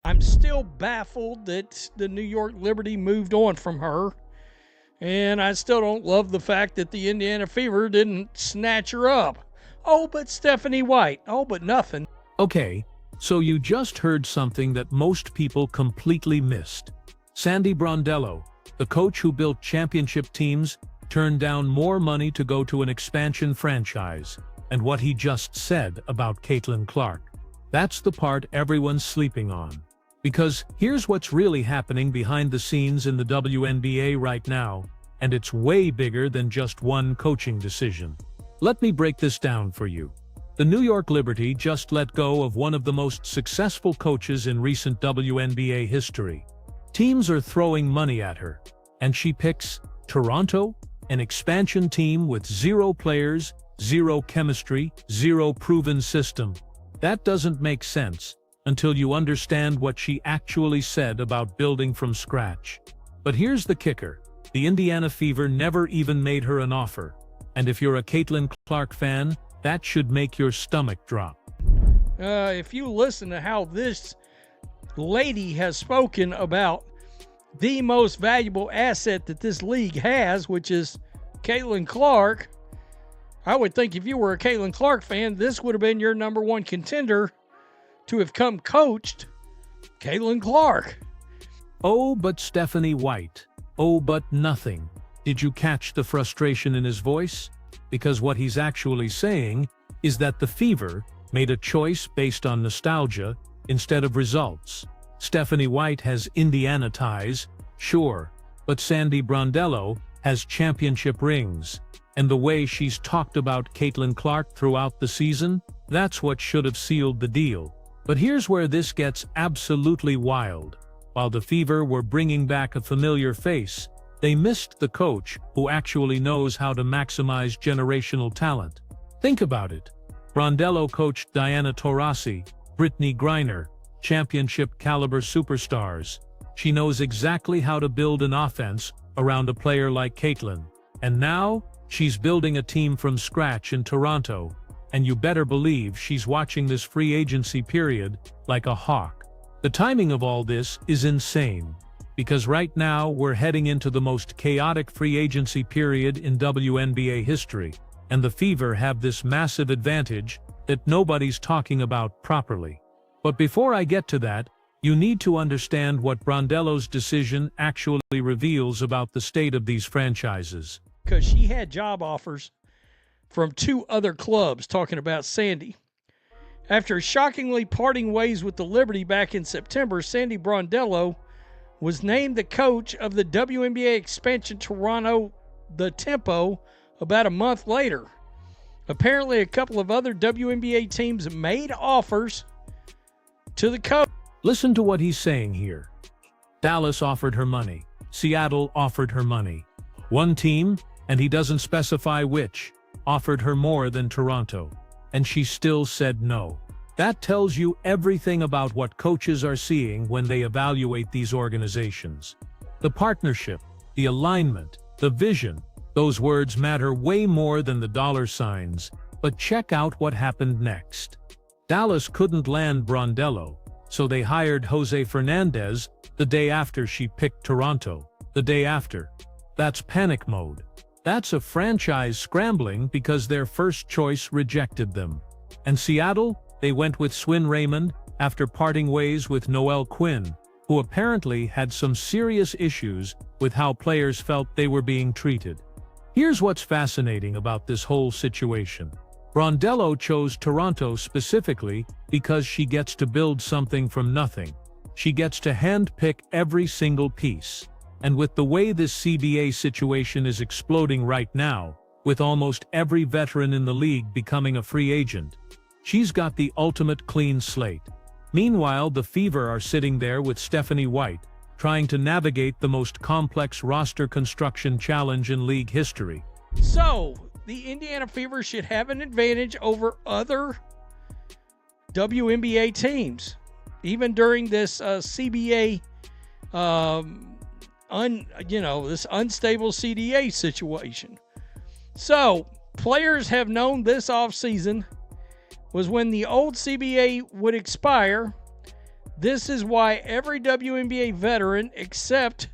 I'm still baffled that the New York Liberty moved on from her. And I still don't love the fact that the Indiana Fever didn't snatch her up. Oh, but Stephanie White. Oh, but nothing. Okay, so you just heard something that most people completely missed. Sandy Brondello, the coach who built championship teams, turned down more money to go to an expansion franchise. And what he just said about Caitlin Clark. That's the part everyone's sleeping on. Because here's what's really happening behind the scenes in the WNBA right now, and it's way bigger than just one coaching decision. Let me break this down for you. The New York Liberty just let go of one of the most successful coaches in recent WNBA history. Teams are throwing money at her, and she picks Toronto, an expansion team with 0 players, 0 chemistry, 0 proven system. That doesn't make sense until you understand what she actually said about building from scratch. But here's the kicker. The Indiana Fever never even made her an offer. And if you're a Caitlin Clark fan, that should make your stomach drop. If you listen to how this lady has spoken about the most valuable asset that this league has, which is Caitlin Clark, I would think if you were a Caitlin Clark fan, this would have been your number one contender to have come coached Caitlin Clark. Oh, but Stephanie White. Oh, but nothing. Did you catch the frustration in his voice? Because what he's actually saying is that the Fever made a choice based on nostalgia instead of results. Stephanie White has Indiana ties, sure, but Sandy Brondello has championship rings. And the way she's talked about Caitlin Clark throughout the season, that's what should have sealed the deal. But here's where this gets absolutely wild. While the Fever were bringing back a familiar face, they missed the coach who actually knows how to maximize generational talent. Think about it. Brondello coached Diana Taurasi, Brittany Griner, championship-caliber superstars. She knows exactly how to build an offense around a player like Caitlin. And now, she's building a team from scratch in Toronto. And you better believe she's watching this free agency period like a hawk. The timing of all this is insane, because right now we're heading into the most chaotic free agency period in WNBA history, and the Fever have this massive advantage that nobody's talking about properly. But before I get to that, you need to understand what Brondello's decision actually reveals about the state of these franchises. Because she had job offers from 2 other clubs, talking about Sandy. After shockingly parting ways with the Liberty back in September, Sandy Brondello was named the coach of the WNBA expansion Toronto, the Tempo, about a month later. Apparently, a couple of other WNBA teams made offers to the coach. Listen to what he's saying here. Dallas offered her money. Seattle offered her money. One team, and he doesn't specify which, offered her more than Toronto, and she still said no. That tells you everything about what coaches are seeing when they evaluate these organizations. The partnership, the alignment, the vision, those words matter way more than the dollar signs. But check out what happened next. Dallas couldn't land Brondello, so they hired Jose Fernandez the day after she picked Toronto. The day after. That's panic mode. That's a franchise scrambling because their first choice rejected them. And Seattle, they went with Swin Raymond after parting ways with Noelle Quinn, who apparently had some serious issues with how players felt they were being treated. Here's what's fascinating about this whole situation. Brondello chose Toronto specifically because she gets to build something from nothing. She gets to handpick every single piece. And with the way this CBA situation is exploding right now, with almost every veteran in the league becoming a free agent, she's got the ultimate clean slate. Meanwhile, the Fever are sitting there with Stephanie White, trying to navigate the most complex roster construction challenge in league history. So, the Indiana Fever should have an advantage over other WNBA teams, even during this CBA, this unstable CDA situation. So, players have known this offseason was when the old CBA would expire, This is why every WNBA veteran except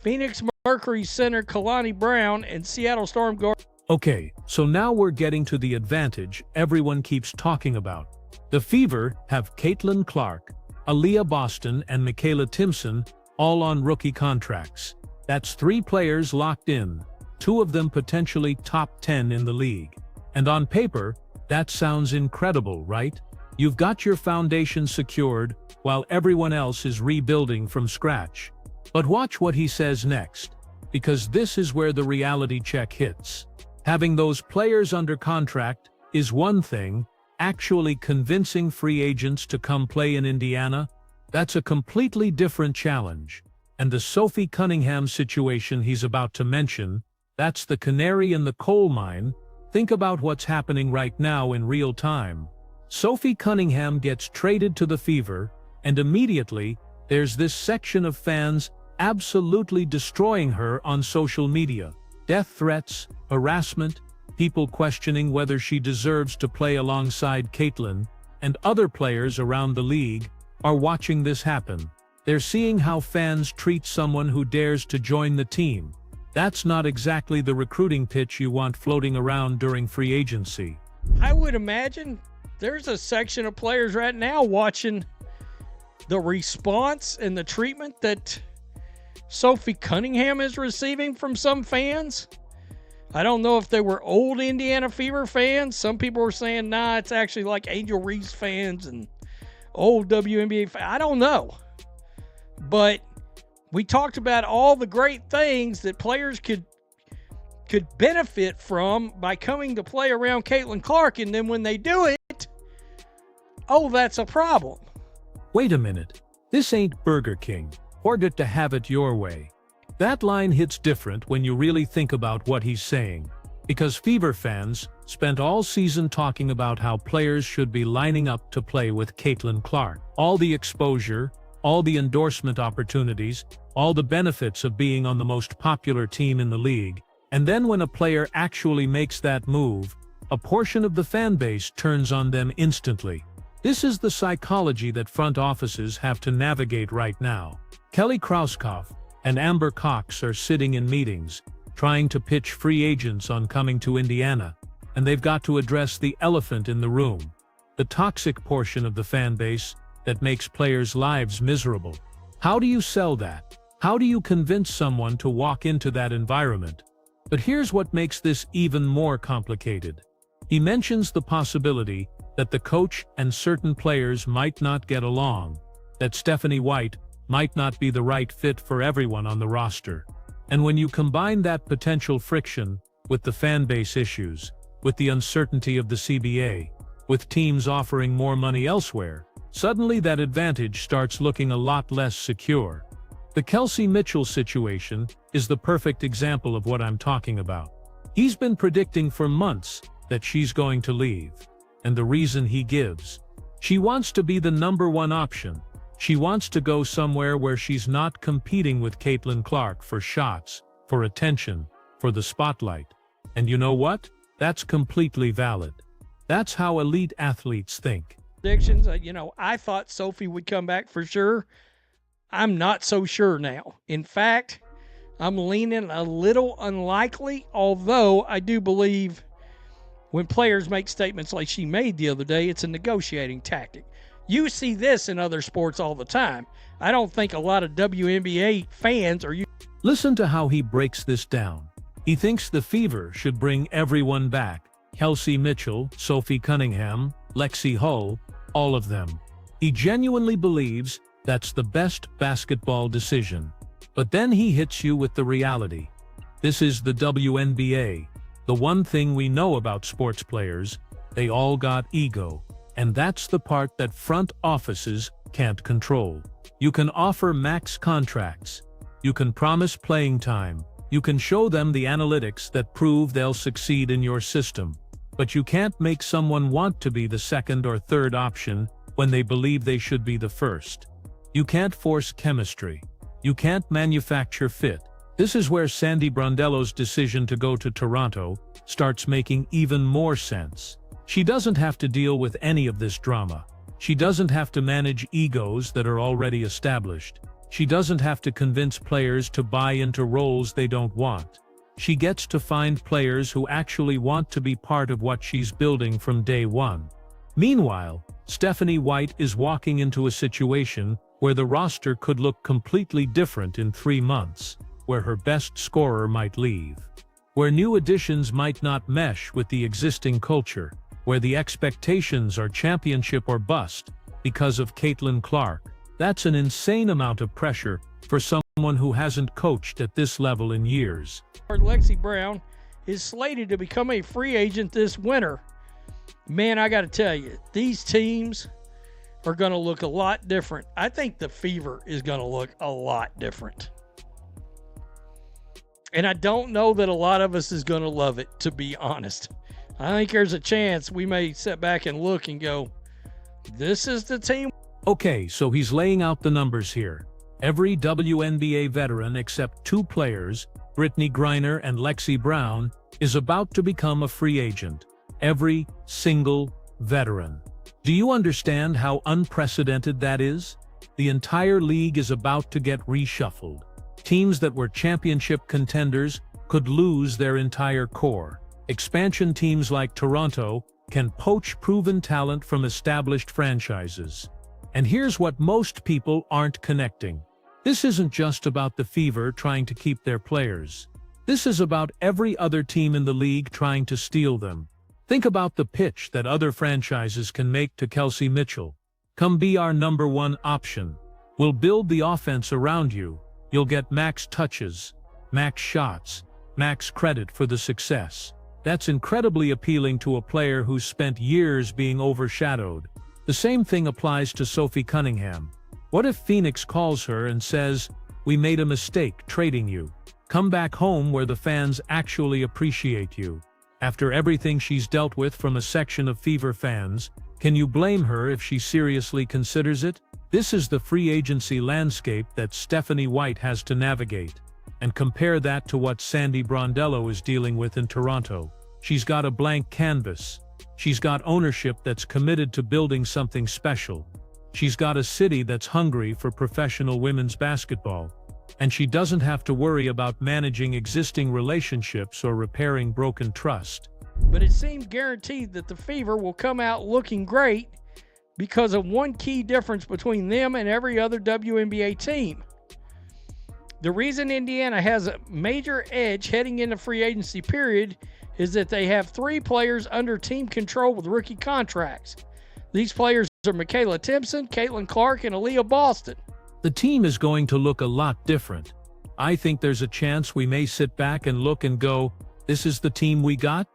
Phoenix Mercury center Kalani Brown and Seattle Storm guard. Okay, so now we're getting to the advantage everyone keeps talking about. The Fever have Caitlin Clark, Aaliyah Boston, and Michaela Timpson all on rookie contracts. That's 3 players locked in, 2 of them potentially top 10 in the league. And on paper, that sounds incredible, right? You've got your foundation secured while everyone else is rebuilding from scratch. But watch what he says next, because this is where the reality check hits. Having those players under contract is one thing, actually convincing free agents to come play in Indiana, that's a completely different challenge. And the Sophie Cunningham situation he's about to mention, that's the canary in the coal mine. Think about what's happening right now in real time. Sophie Cunningham gets traded to the Fever, and immediately, there's this section of fans absolutely destroying her on social media. Death threats, harassment, people questioning whether she deserves to play alongside Caitlin, and other players around the league are watching this happen. They're seeing how fans treat someone who dares to join the team. That's not exactly the recruiting pitch you want floating around during free agency. I would imagine there's a section of players right now watching the response and the treatment that Sophie Cunningham is receiving from some fans. I don't know if they were old Indiana Fever fans. Some people were saying, nah, it's actually like Angel Reese fans and old WNBA fans. I don't know. But we talked about all the great things that players could benefit from by coming to play around Caitlin Clark, and then when they do it, oh, that's a problem. Wait a minute. This ain't Burger King. Order to have it your way. That line hits different when you really think about what he's saying. Because Fever fans spent all season talking about how players should be lining up to play with Caitlin Clark. All the exposure, all the endorsement opportunities, all the benefits of being on the most popular team in the league. And then when a player actually makes that move, a portion of the fan base turns on them instantly. This is the psychology that front offices have to navigate right now. Kelly Krauskopf and Amber Cox are sitting in meetings, trying to pitch free agents on coming to Indiana, and they've got to address the elephant in the room, the toxic portion of the fan base that makes players' lives miserable. How do you sell that? How do you convince someone to walk into that environment? But here's what makes this even more complicated. He mentions the possibility that the coach and certain players might not get along, that Stephanie White might not be the right fit for everyone on the roster. And when you combine that potential friction with the fan base issues, with the uncertainty of the CBA, with teams offering more money elsewhere, suddenly that advantage starts looking a lot less secure. The Kelsey Mitchell situation is the perfect example of what I'm talking about. He's been predicting for months that she's going to leave. And the reason he gives: she wants to be the #1 option. She wants to go somewhere where she's not competing with Caitlin Clark for shots, for attention, for the spotlight. And you know what? That's completely valid. That's how elite athletes think. Predictions, I thought Sophie would come back for sure. I'm not so sure now. In fact, I'm leaning a little unlikely, although I do believe when players make statements like she made the other day, it's a negotiating tactic. You see this in other sports all the time. I don't think a lot of WNBA fans are... Listen to how he breaks this down. He thinks the Fever should bring everyone back. Kelsey Mitchell, Sophie Cunningham, Lexi Hull, all of them. He genuinely believes that's the best basketball decision. But then he hits you with the reality. This is the WNBA. The one thing we know about sports players, they all got ego. And that's the part that front offices can't control. You can offer max contracts. You can promise playing time. You can show them the analytics that prove they'll succeed in your system. But you can't make someone want to be the second or third option when they believe they should be the first. You can't force chemistry. You can't manufacture fit. This is where Sandy Brondello's decision to go to Toronto starts making even more sense. She doesn't have to deal with any of this drama. She doesn't have to manage egos that are already established. She doesn't have to convince players to buy into roles they don't want. She gets to find players who actually want to be part of what she's building from day one. Meanwhile, Stephanie White is walking into a situation where the roster could look completely different in 3 months, where her best scorer might leave, where new additions might not mesh with the existing culture, where the expectations are championship or bust because of Caitlin Clark. That's an insane amount of pressure for someone who hasn't coached at this level in years. Lexi Brown is slated to become a free agent this winter. Man, I got to tell you, these teams are going to look a lot different. I think the Fever is going to look a lot different. And I don't know that a lot of us is going to love it, to be honest. I think there's a chance we may sit back and look and go, this is the team. Okay, so he's laying out the numbers here. Every WNBA veteran except 2 players, Brittany Griner and Lexi Brown, is about to become a free agent. Every single veteran. Do you understand how unprecedented that is? The entire league is about to get reshuffled. Teams that were championship contenders could lose their entire core. Expansion teams like Toronto can poach proven talent from established franchises. And here's what most people aren't connecting. This isn't just about the Fever trying to keep their players. This is about every other team in the league trying to steal them. Think about the pitch that other franchises can make to Kelsey Mitchell. Come be our #1 option. We'll build the offense around you. You'll get max touches, max shots, max credit for the success. That's incredibly appealing to a player who's spent years being overshadowed. The same thing applies to Sophie Cunningham. What if Phoenix calls her and says, "We made a mistake trading you. Come back home where the fans actually appreciate you"? After everything she's dealt with from a section of Fever fans, can you blame her if she seriously considers it? This is the free agency landscape that Stephanie White has to navigate. And compare that to what Sandy Brondello is dealing with in Toronto. She's got a blank canvas. She's got ownership that's committed to building something special. She's got a city that's hungry for professional women's basketball. And she doesn't have to worry about managing existing relationships or repairing broken trust. But it seems guaranteed that the Fever will come out looking great because of one key difference between them and every other WNBA team. The reason Indiana has a major edge heading into free agency period is that they have 3 players under team control with rookie contracts. These players are Michaela Timpson, Caitlin Clark, and Aaliyah Boston. The team is going to look a lot different. I think there's a chance we may sit back and look and go, "This is the team we got?" ?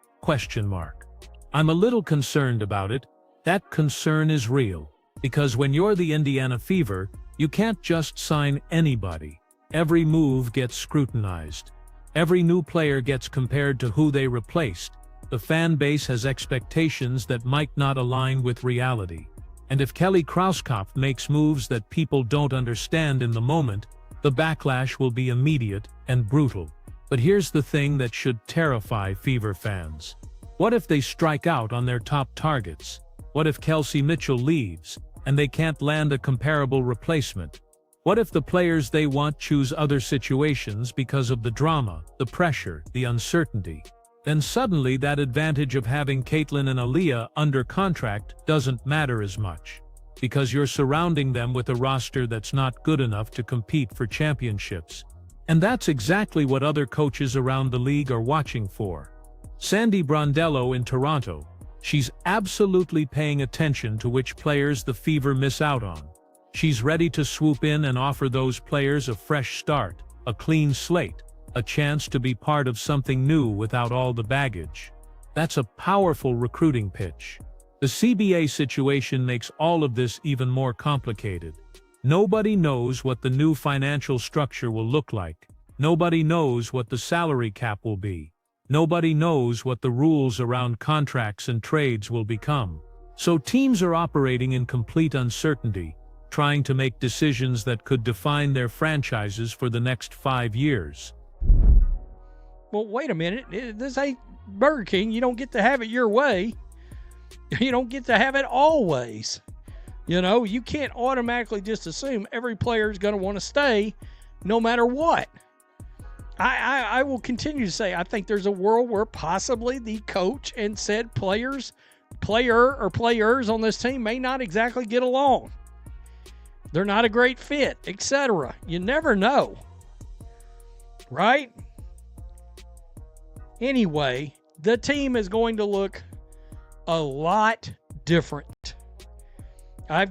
I'm a little concerned about it. That concern is real. Because when you're the Indiana Fever, you can't just sign anybody. Every move gets scrutinized. Every new player gets compared to who they replaced. The fan base has expectations that might not align with reality. And if Kelly Krauskopf makes moves that people don't understand in the moment, the backlash will be immediate and brutal. But here's the thing that should terrify Fever fans. What if they strike out on their top targets? What if Kelsey Mitchell leaves, and they can't land a comparable replacement? What if the players they want choose other situations because of the drama, the pressure, the uncertainty? Then suddenly that advantage of having Caitlin and Aaliyah under contract doesn't matter as much. Because you're surrounding them with a roster that's not good enough to compete for championships. And that's exactly what other coaches around the league are watching for. Sandy Brondello in Toronto. She's absolutely paying attention to which players the Fever miss out on. She's ready to swoop in and offer those players a fresh start, a clean slate, a chance to be part of something new without all the baggage. That's a powerful recruiting pitch. The CBA situation makes all of this even more complicated. Nobody knows what the new financial structure will look like. Nobody knows what the salary cap will be. Nobody knows what the rules around contracts and trades will become. So teams are operating in complete uncertainty, trying to make decisions that could define their franchises for the next 5 years. Well, wait a minute. This ain't Burger King. You don't get to have it your way. You don't get to have it always. You can't automatically just assume every player is going to want to stay no matter what. I will continue to say I think there's a world where possibly the coach and said player or players on this team may not exactly get along. They're not a great fit, etc. You never know. Right? Anyway, the team is going to look a lot different. I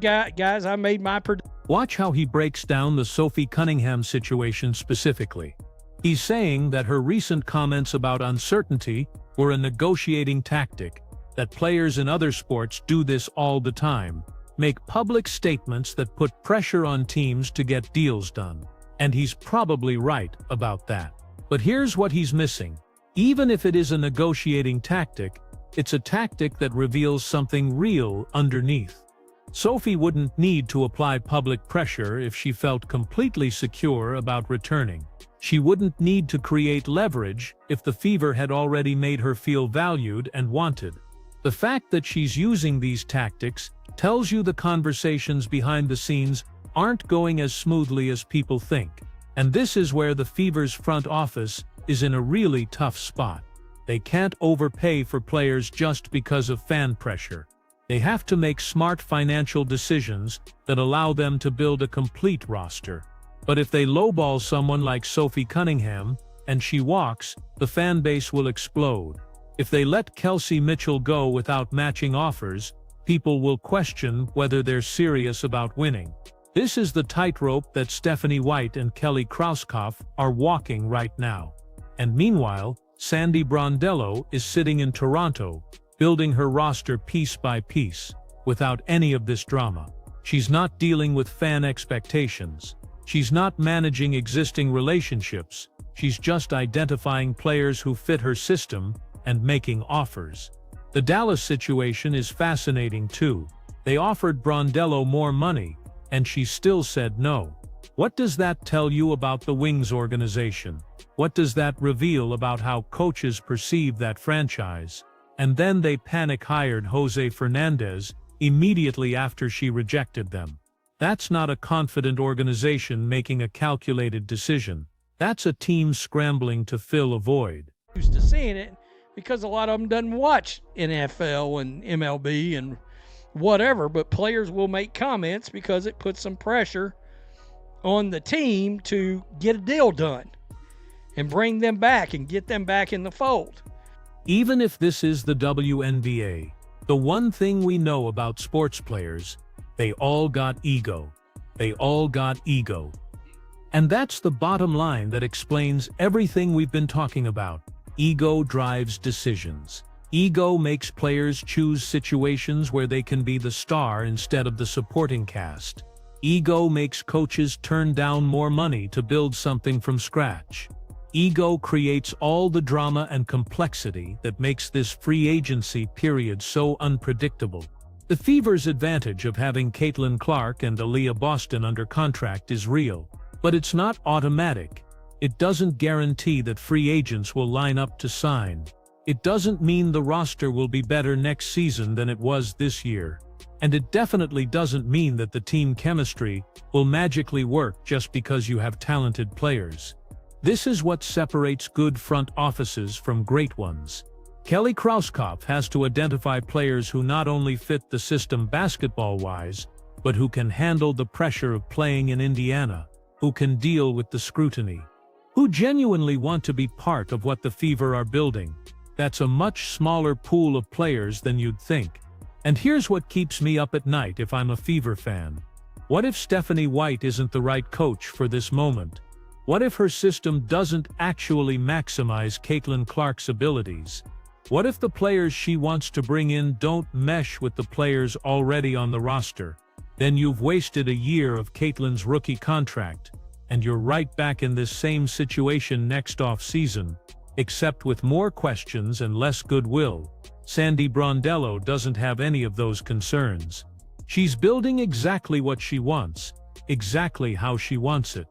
made my prediction. Watch how he breaks down the Sophie Cunningham situation specifically. He's saying that her recent comments about uncertainty were a negotiating tactic, that players in other sports do this all the time, make public statements that put pressure on teams to get deals done. And he's probably right about that. But here's what he's missing. Even if it is a negotiating tactic, it's a tactic that reveals something real underneath. Sophie wouldn't need to apply public pressure if she felt completely secure about returning. She wouldn't need to create leverage if the Fever had already made her feel valued and wanted. The fact that she's using these tactics tells you the conversations behind the scenes aren't going as smoothly as people think. And this is where the Fever's front office is in a really tough spot. They can't overpay for players just because of fan pressure. They have to make smart financial decisions that allow them to build a complete roster. But if they lowball someone like Sophie Cunningham, and she walks, the fan base will explode. If they let Kelsey Mitchell go without matching offers, people will question whether they're serious about winning. This is the tightrope that Stephanie White and Kelly Krauskopf are walking right now. And meanwhile, Sandy Brondello is sitting in Toronto, building her roster piece by piece, without any of this drama. She's not dealing with fan expectations. She's not managing existing relationships. She's just identifying players who fit her system and making offers. The Dallas situation is fascinating too. They offered Brondello more money, and she still said no. What does that tell you about the Wings organization? What does that reveal about how coaches perceive that franchise? And then they panic-hired Jose Fernandez immediately after she rejected them. That's not a confident organization making a calculated decision. That's a team scrambling to fill a void. Used to seeing it because a lot of them doesn't watch NFL and MLB and whatever, but players will make comments because it puts some pressure on the team to get a deal done and bring them back and get them back in the fold. Even if this is the WNBA, the one thing we know about sports players, they all got ego. They all got ego. And that's the bottom line that explains everything we've been talking about. Ego drives decisions. Ego makes players choose situations where they can be the star instead of the supporting cast. Ego makes coaches turn down more money to build something from scratch. Ego creates all the drama and complexity that makes this free agency period so unpredictable. The Fever's advantage of having Caitlin Clark and Aaliyah Boston under contract is real, but it's not automatic. It doesn't guarantee that free agents will line up to sign. It doesn't mean the roster will be better next season than it was this year. And it definitely doesn't mean that the team chemistry will magically work just because you have talented players. This is what separates good front offices from great ones. Kelly Krauskopf has to identify players who not only fit the system basketball-wise, but who can handle the pressure of playing in Indiana, who can deal with the scrutiny, who genuinely want to be part of what the Fever are building. That's a much smaller pool of players than you'd think. And here's what keeps me up at night if I'm a Fever fan. What if Stephanie White isn't the right coach for this moment? What if her system doesn't actually maximize Caitlin Clark's abilities? What if the players she wants to bring in don't mesh with the players already on the roster? Then you've wasted a year of Caitlin's rookie contract, and you're right back in this same situation next off-season, except with more questions and less goodwill. Sandy Brondello doesn't have any of those concerns. She's building exactly what she wants, exactly how she wants it.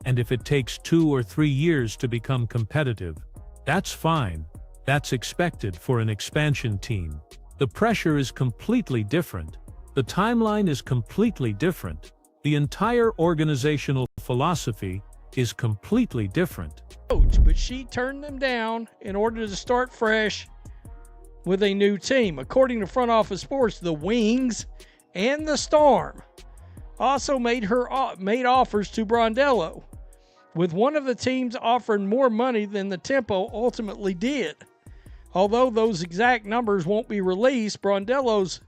And if it takes 2 or 3 years to become competitive, that's fine. That's expected for an expansion team. The pressure is completely different. The timeline is completely different. The entire organizational philosophy is completely different. Coach, but she turned them down in order to start fresh with a new team. According to Front Office Sports, the Wings and the Storm also made offers to Brondello, with one of the teams offering more money than the Tempo ultimately did. Although those exact numbers won't be released, Brondello's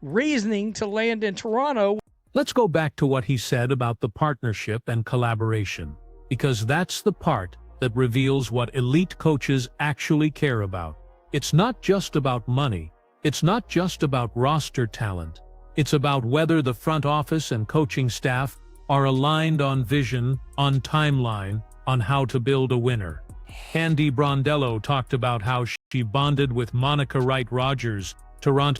reasoning to land in Toronto. Let's go back to what he said about the partnership and collaboration, because that's the part that reveals what elite coaches actually care about. It's not just about money. It's not just about roster talent. It's about whether the front office and coaching staff are aligned on vision, on timeline, on how to build a winner. Andy Brondello talked about how she bonded with Monica Wright Rogers, Toronto